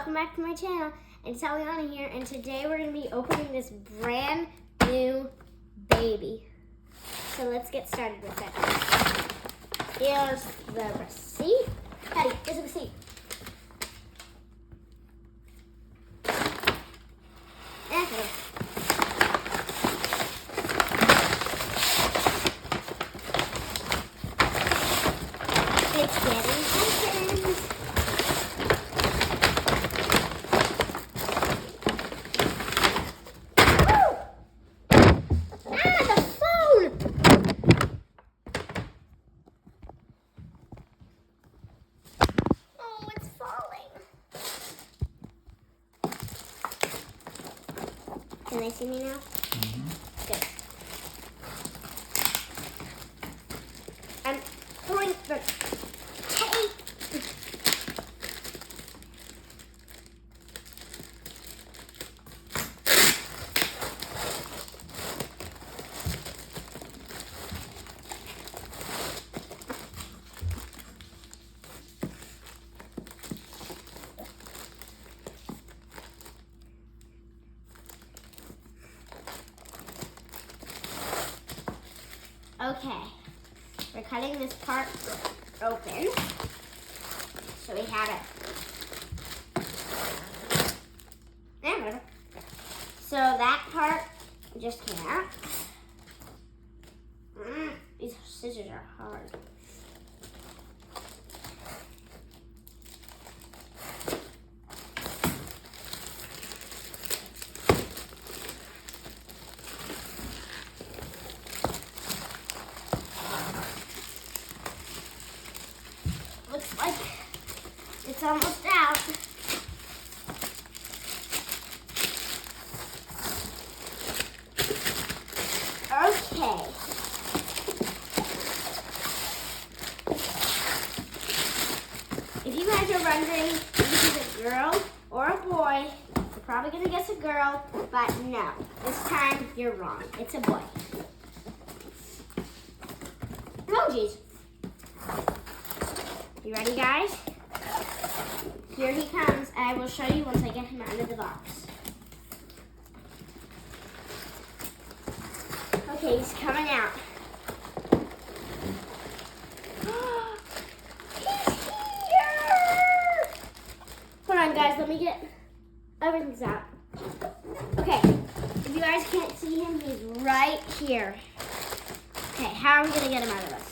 welcome back to my channel. It's Eliana here, and today we're going to be opening this brand new baby. So let's get started with it. Here's the receipt. Patty, here's the receipt. It's getting opened. The phone! Oh, it's falling. Can they see me now? Good. I'm throwing the tape. Okay, we're cutting this part open. So we have it. Yeah, whatever. So that part just came out. These scissors are hard. Looks like it's almost out. Okay. If you guys are wondering if this is a girl or a boy, you're probably gonna guess a girl, but no. This time you're wrong. It's a boy. Emojis. You ready, guys? Here he comes. I will show you once I get him out of the box. Okay, he's coming out. He's here! Hold on, guys. Let me get everything's out. Okay, if you guys can't see him, he's right here. Okay, how are we going to get him out of this?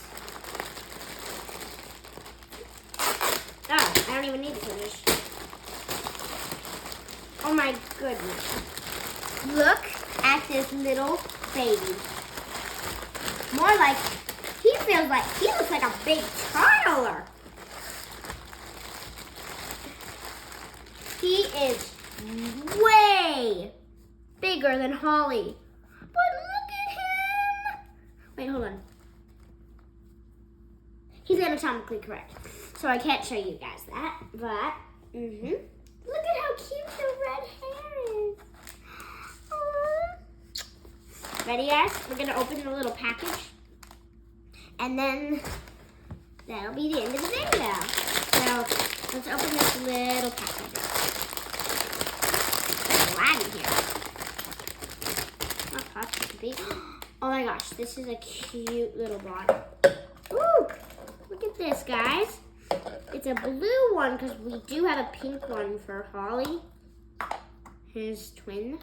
Oh, I don't even need to finish. Oh my goodness. Look at this little baby. More like, he looks like a big toddler. He is way bigger than Holly. But look at him. Wait, hold on. He's anatomically correct. So I can't show you guys that, but, Look at how cute the red hair is. Aww. Ready, guys? We're gonna open the little package. And then, that'll be the end of the video. So, let's open this little package. There's a lot in here. Not possible to be. Oh my gosh, this is a cute little bottle. Ooh, look at this, guys. It's a blue one because we do have a pink one for Holly, his twin.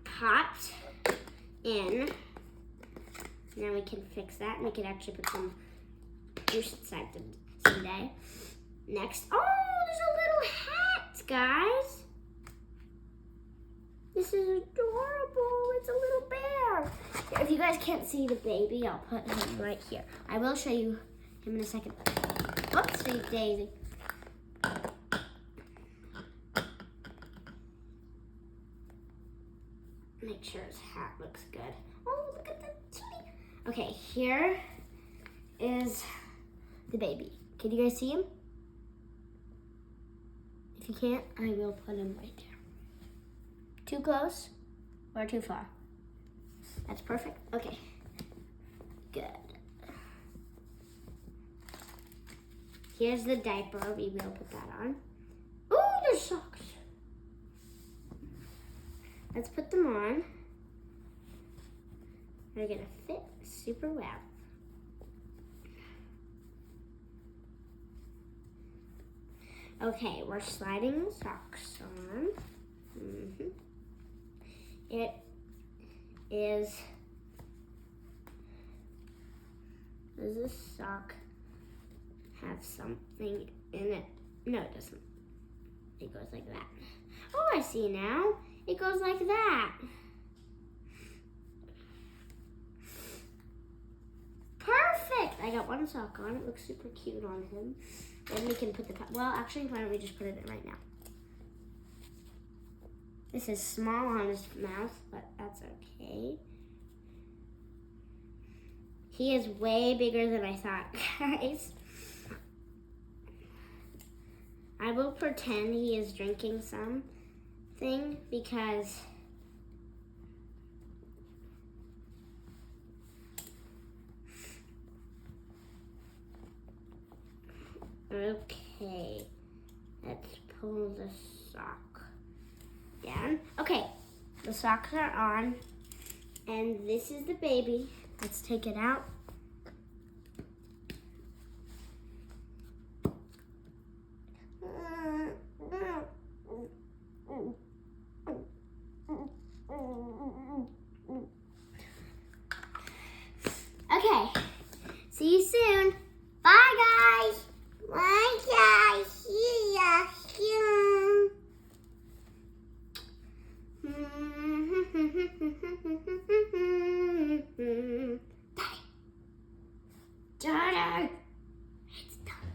Popped in. Now we can fix that. We can actually put some juice inside someday. Next, oh, there's a little hat, guys. This is adorable. It's a little bear. If you guys can't see the baby, I'll put him right here. I will show you him in a second. Oopsie daisy. Make sure his hat looks good. Oh, look at the kitty. Okay, here is the baby. Can you guys see him? If you can't, I will put him right there. Too close or too far? That's perfect. Okay. Good. Here's the diaper. We will put that on. Ooh, there's socks. Let's put them on. They're gonna fit super well. Okay, we're sliding the socks on. It is. Does this sock have something in it? No, it doesn't. It goes like that. Oh, I see now. It goes like that. Perfect! I got one sock on. It looks super cute on him. Then we can put the, well, actually, why don't we just put it in right now? This is small on his mouth, but that's okay. He is way bigger than I thought, guys. I will pretend he is drinking something because okay, let's pull the sock down. Okay, the socks are on, and this is the baby. Let's take it out. Okay, see you soon. Bye, guys. Bye, guys. See ya soon. Johnny, it's done.